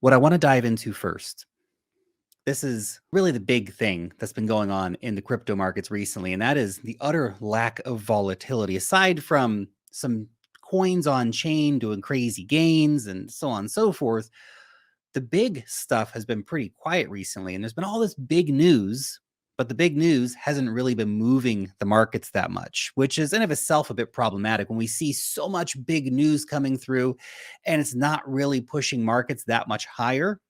What I want to dive into first, this is really the big thing that's been going on in the crypto markets recently, and that is the utter lack of volatility. Aside from some coins on chain doing crazy gains and so on and so forth, the big stuff has been pretty quiet recently, and there's been all this big news, but the big news hasn't really been moving the markets that much, which is in of itself a bit problematic when we see so much big news coming through and it's not really pushing markets that much higher.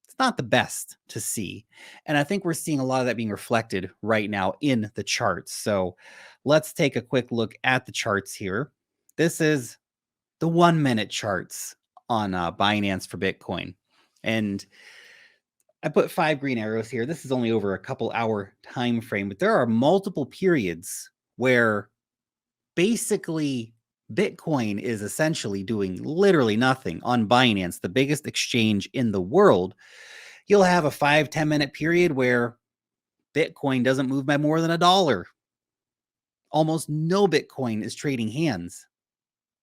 It's not the best to see. And I think we're seeing a lot of that being reflected right now in the charts. So let's take a quick look at the charts here. This is the 1 minute charts on Binance for Bitcoin. And I put 5 green arrows here. This is only over a couple hour time frame, but there are multiple periods where basically Bitcoin is essentially doing literally nothing on Binance, the biggest exchange in the world. You'll have a 5-10 minute period where Bitcoin doesn't move by more than $1. Almost no Bitcoin is trading hands.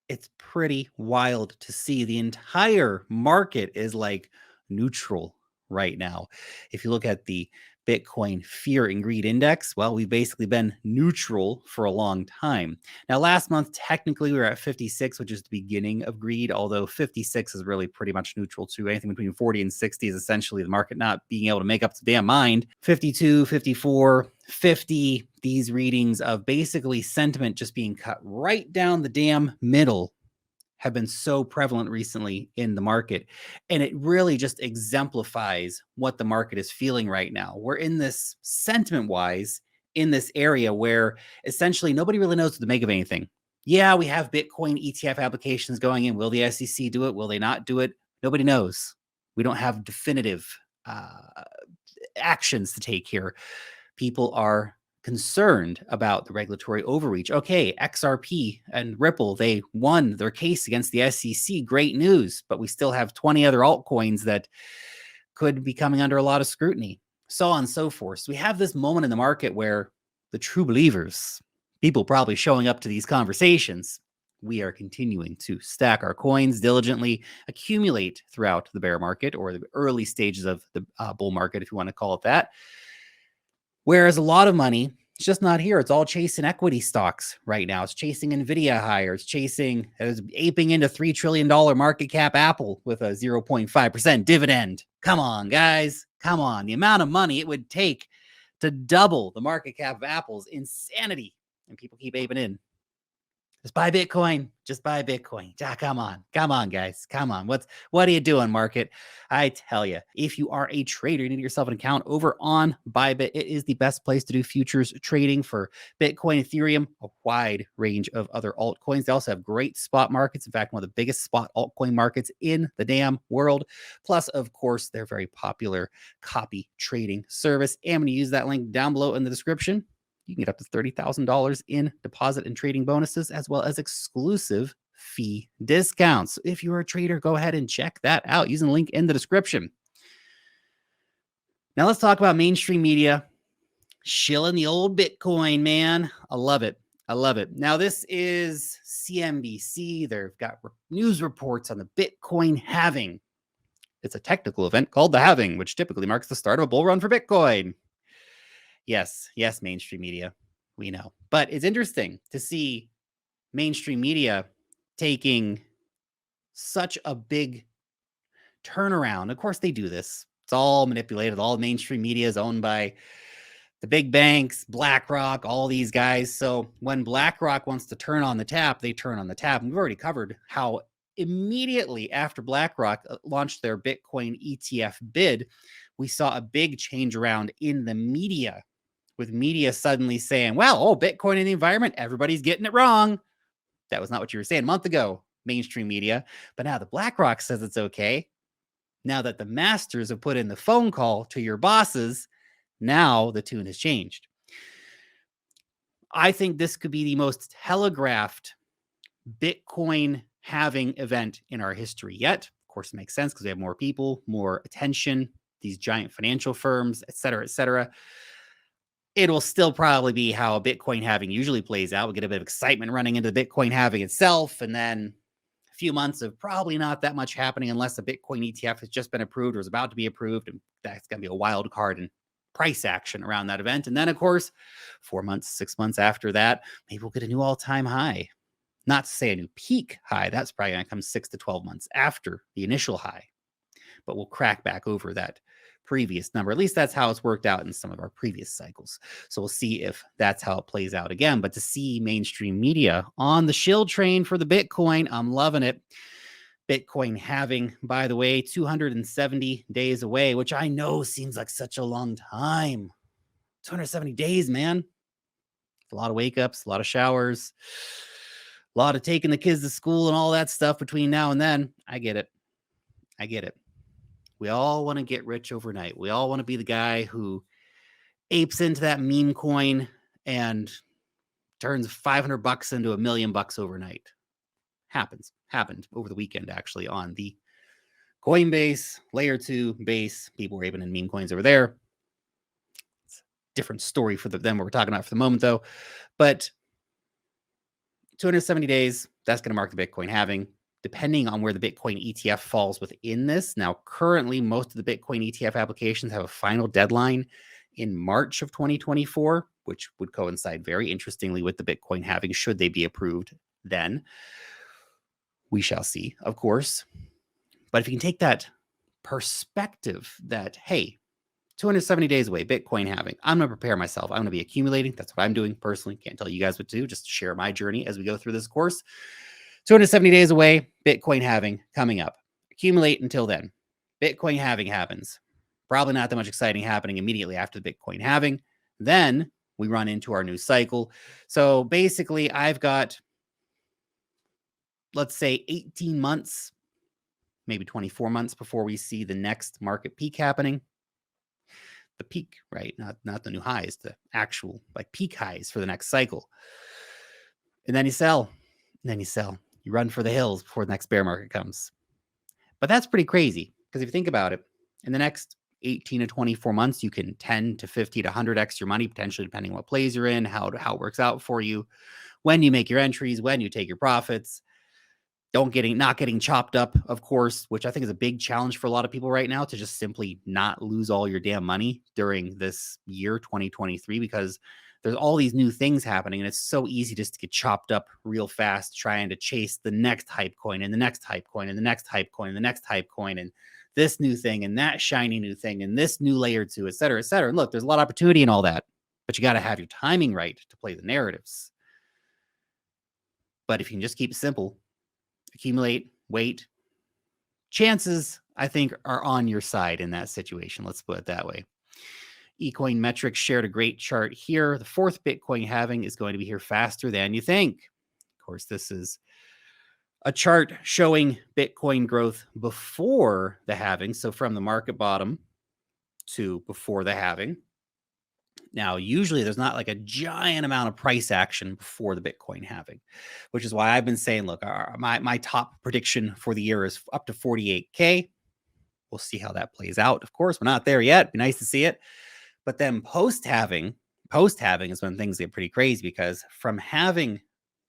It's pretty wild to see. The entire market is like neutral right now. If you look at the Bitcoin Fear and Greed Index, well, we've basically been neutral for a long time. Now, last month, technically, we were at 56, which is the beginning of greed, although 56 is really pretty much neutral too. Anything between 40 and 60 is essentially the market not being able to make up its damn mind. 52, 54, 50, these readings of basically sentiment just being cut right down the damn middle have been so prevalent recently in the market. And it really just exemplifies what the market is feeling right now. We're in this sentiment wise in this area where essentially nobody really knows what to make of anything. Yeah, we have Bitcoin ETF applications going in. Will the SEC do it? Will they not do it? Nobody knows. We don't have definitive actions to take here. People are concerned about the regulatory overreach. Okay, XRP and Ripple, they won their case against the SEC. Great news, but we still have 20 other altcoins that could be coming under a lot of scrutiny, so on and so forth. So we have this moment in the market where the true believers, people probably showing up to these conversations, we are continuing to stack our coins diligently, accumulate throughout the bear market or the early stages of the bull market, if you want to call it that. Whereas a lot of money, it's just not here. It's all chasing equity stocks right now. It's chasing NVIDIA higher. It's aping into $3 trillion market cap Apple with a 0.5% dividend. Come on, guys. Come on. The amount of money it would take to double the market cap of Apple's insanity. And people keep aping in. Just buy Bitcoin. Just buy Bitcoin. Come on, guys. Come on. What are you doing, market? I tell you, if you are a trader, you need yourself an account over on BYBIT. It is the best place to do futures trading for Bitcoin, Ethereum, a wide range of other altcoins. They also have great spot markets. In fact, one of the biggest spot altcoin markets in the damn world. Plus, of course, their very popular copy trading service. And I'm going to use that link down below in the description. You can get up to $30,000 in deposit and trading bonuses, as well as exclusive fee discounts. If you're a trader, go ahead and check that out using the link in the description. Now let's talk about mainstream media shilling the old Bitcoin, man. I love it. I love it. Now this is CNBC. They've got news reports on the Bitcoin halving. It's a technical event called the halving, which typically marks the start of a bull run for Bitcoin. Yes, mainstream media, we know. But it's interesting to see mainstream media taking such a big turnaround. Of course, they do this. It's all manipulated. All mainstream media is owned by the big banks, BlackRock, all these guys. So when BlackRock wants to turn on the tap, they turn on the tap. And we've already covered how immediately after BlackRock launched their Bitcoin ETF bid, we saw a big change around in the media, with media suddenly saying, well, Bitcoin in the environment, everybody's getting it wrong. That was not what you were saying a month ago, mainstream media. But now the BlackRock says it's okay. Now that the masters have put in the phone call to your bosses, now the tune has changed. I think this could be the most telegraphed Bitcoin halving event in our history yet. Of course, it makes sense because we have more people, more attention, these giant financial firms, et cetera, et cetera. It will still probably be how a Bitcoin halving usually plays out. We'll get a bit of excitement running into the Bitcoin halving itself, and then a few months of probably not that much happening unless a Bitcoin ETF has just been approved or is about to be approved. And that's going to be a wild card and price action around that event. And then, of course, 4 months, 6 months after that, maybe we'll get a new all-time high. Not to say a new peak high. That's probably going to come 6 to 12 months after the initial high. But we'll crack back over that previous number. At least that's how it's worked out in some of our previous cycles. So we'll see if that's how it plays out again. But to see mainstream media on the shill train for the Bitcoin, I'm loving it. Bitcoin halving, by the way, 270 days away, which I know seems like such a long time. 270 days, man. A lot of wake ups, a lot of showers, a lot of taking the kids to school and all that stuff between now and then. I get it. I get it. We all want to get rich overnight. We all want to be the guy who apes into that meme coin and turns $500 into $1 million overnight. Happened over the weekend, actually, on the Coinbase layer 2 base. People were aping in meme coins over there. It's a different story for them what we're talking about for the moment, though. But 270 days, that's going to mark the Bitcoin halving, depending on where the Bitcoin ETF falls within this. Now, currently, most of the Bitcoin ETF applications have a final deadline in March of 2024, which would coincide very interestingly with the Bitcoin halving, should they be approved then. We shall see, of course. But if you can take that perspective that, hey, 270 days away, Bitcoin halving, I'm going to prepare myself. I'm going to be accumulating. That's what I'm doing personally. Can't tell you guys what to do. Just share my journey as we go through this course. 270 days away, Bitcoin halving coming up. Accumulate until then. Bitcoin halving happens. Probably not that much exciting happening immediately after the Bitcoin halving. Then we run into our new cycle. So basically, I've got, let's say, 18 months, maybe 24 months before we see the next market peak happening. The peak, right? Not the new highs, the actual like peak highs for the next cycle. And then you sell. And then you sell. You run for the hills before the next bear market comes. But that's pretty crazy because if you think about it, in the next 18 to 24 months, you can 10 to 50 to 100x your money, potentially depending on what plays you're in, how it works out for you, when you make your entries, when you take your profits. Not getting chopped up, of course, which I think is a big challenge for a lot of people right now, to just simply not lose all your damn money during this year, 2023, because there's all these new things happening and it's so easy just to get chopped up real fast trying to chase the next hype coin and the next hype coin and the next hype coin and the next hype coin and this new thing and that shiny new thing and this new layer 2, et cetera, et cetera. And look, there's a lot of opportunity in all that, but you got to have your timing right to play the narratives. But if you can just keep it simple, accumulate, wait, chances, I think, are on your side in that situation. Let's put it that way. Ecoin Metrics shared a great chart here. The fourth Bitcoin halving is going to be here faster than you think. Of course, this is a chart showing Bitcoin growth before the halving. So from the market bottom to before the halving. Now, usually there's not like a giant amount of price action before the Bitcoin halving, which is why I've been saying, look, my top prediction for the year is up to 48K. We'll see how that plays out. Of course, we're not there yet. Be nice to see it. But then post-halving is when things get pretty crazy, because from halving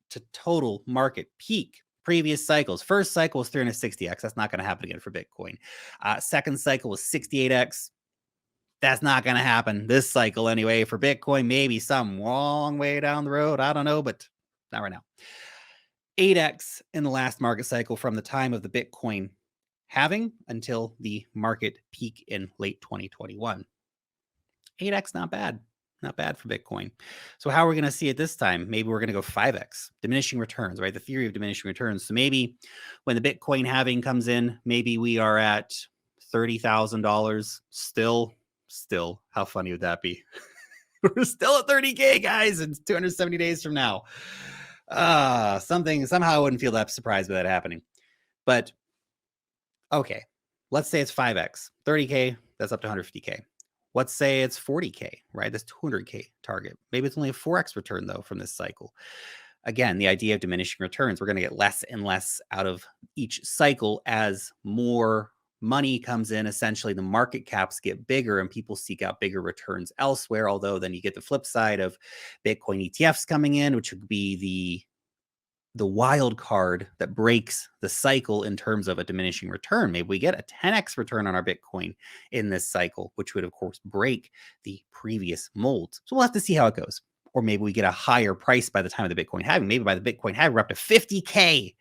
to total market peak, previous cycles, first cycle was 360x. That's not going to happen again for Bitcoin. Second cycle was 68x. That's not going to happen this cycle anyway. For Bitcoin, maybe some long way down the road. I don't know, but not right now. 8x in the last market cycle from the time of the Bitcoin halving until the market peak in late 2021. 8x, not bad. Not bad for Bitcoin. So how are we going to see it this time? Maybe we're going to go 5x, diminishing returns, right? The theory of diminishing returns. So maybe when the Bitcoin halving comes in, maybe we are at $30,000 still. How funny would that be? We're still at 30K, guys, in 270 days from now. Somehow I wouldn't feel that surprised by that happening. But okay, let's say it's 5x, 30K, that's up to 150K. Let's say it's 40K, right? That's 200K target. Maybe it's only a 4x return, though, from this cycle. Again, the idea of diminishing returns, we're going to get less and less out of each cycle as more money comes in. Essentially, the market caps get bigger and people seek out bigger returns elsewhere. Although then you get the flip side of Bitcoin ETFs coming in, which would be the the wild card that breaks the cycle in terms of a diminishing return. Maybe we get a 10x return on our Bitcoin in this cycle, which would, of course, break the previous mold. So we'll have to see how it goes. Or maybe we get a higher price by the time of the Bitcoin halving. Maybe by the Bitcoin halving, we're up to 50K.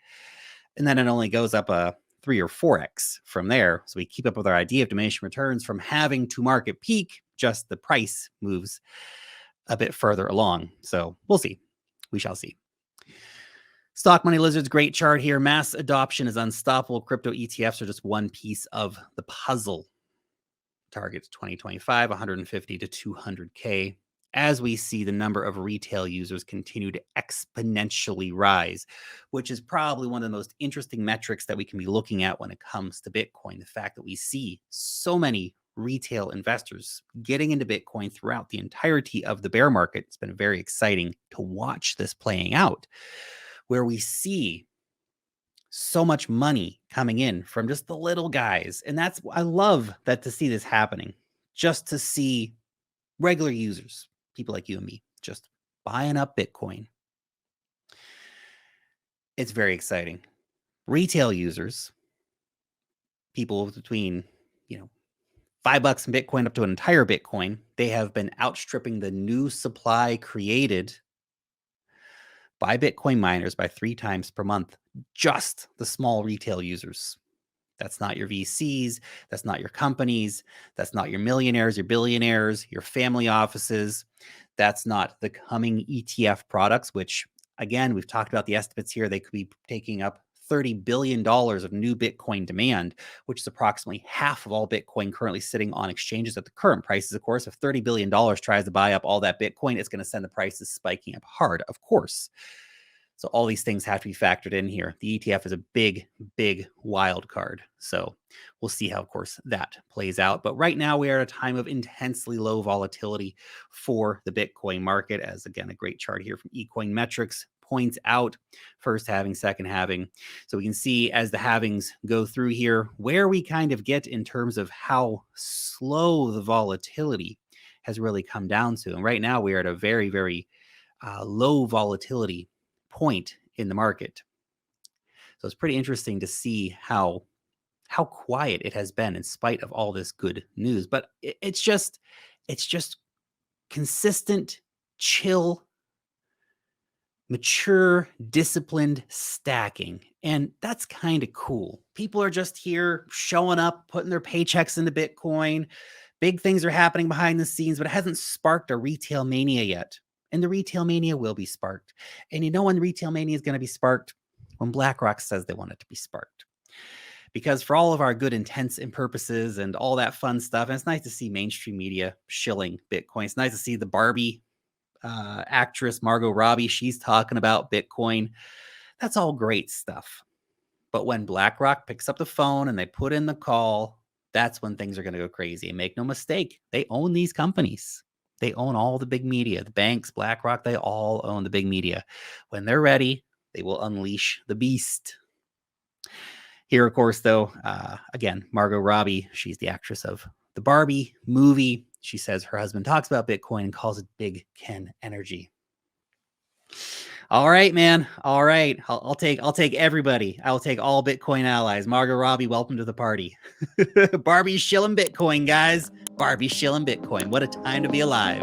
And then it only goes up a 3 or 4x from there. So we keep up with our idea of diminishing returns from halving to market peak, just the price moves a bit further along. So we'll see. We shall see. Stock Money Lizard's great chart here. Mass adoption is unstoppable. Crypto ETFs are just one piece of the puzzle. Targets 2025, 150 to 200K. As we see the number of retail users continue to exponentially rise, which is probably one of the most interesting metrics that we can be looking at when it comes to Bitcoin. The fact that we see so many retail investors getting into Bitcoin throughout the entirety of the bear market. It's been very exciting to watch this playing out, where we see so much money coming in from just the little guys. And I love that, to see this happening, just to see regular users, people like you and me, just buying up Bitcoin. It's very exciting. Retail users, people between, $5 in Bitcoin up to an entire Bitcoin, they have been outstripping the new supply created by Bitcoin miners by 3 times per month. Just the small retail users. That's not your VCs. That's not your companies. That's not your millionaires, your billionaires, your family offices. That's not the coming ETF products, which, again, we've talked about the estimates here. They could be taking up $30 billion of new Bitcoin demand, which is approximately half of all Bitcoin currently sitting on exchanges at the current prices. Of course, if $30 billion tries to buy up all that Bitcoin, it's going to send the prices spiking up hard, of course. So all these things have to be factored in here. The ETF is a big, big wild card. So we'll see how, of course, that plays out. But right now we are at a time of intensely low volatility for the Bitcoin market, as, again, a great chart here from eCoin Metrics points out. First halving, second halving. So we can see as the halvings go through here where we kind of get in terms of how slow the volatility has really come down to. And right now we are at a very, very low volatility point in the market. So it's pretty interesting to see how quiet it has been in spite of all this good news. But it's just consistent, chill, mature, disciplined stacking. And that's kind of cool. People are just here showing up, putting their paychecks into Bitcoin. Big things are happening behind the scenes, but it hasn't sparked a retail mania yet. And the retail mania will be sparked. And you know when the retail mania is going to be sparked? When BlackRock says they want it to be sparked. Because for all of our good intents and purposes and all that fun stuff, and it's nice to see mainstream media shilling Bitcoin. It's nice to see the Barbie actress Margot Robbie, she's talking about Bitcoin. That's all great stuff. But when BlackRock picks up the phone and they put in the call, that's when things are going to go crazy. And make no mistake, they own these companies. They own all the big media, the banks, BlackRock, they all own the big media. When they're ready, they will unleash the beast. Here, of course, though, again, Margot Robbie, she's the actress of the Barbie movie. She says her husband talks about Bitcoin and calls it Big Ken energy. All right, man. All right. I'll take everybody. I'll take all Bitcoin allies. Margot Robbie, welcome to the party. Barbie's shilling Bitcoin, guys. Barbie's shilling Bitcoin. What a time to be alive.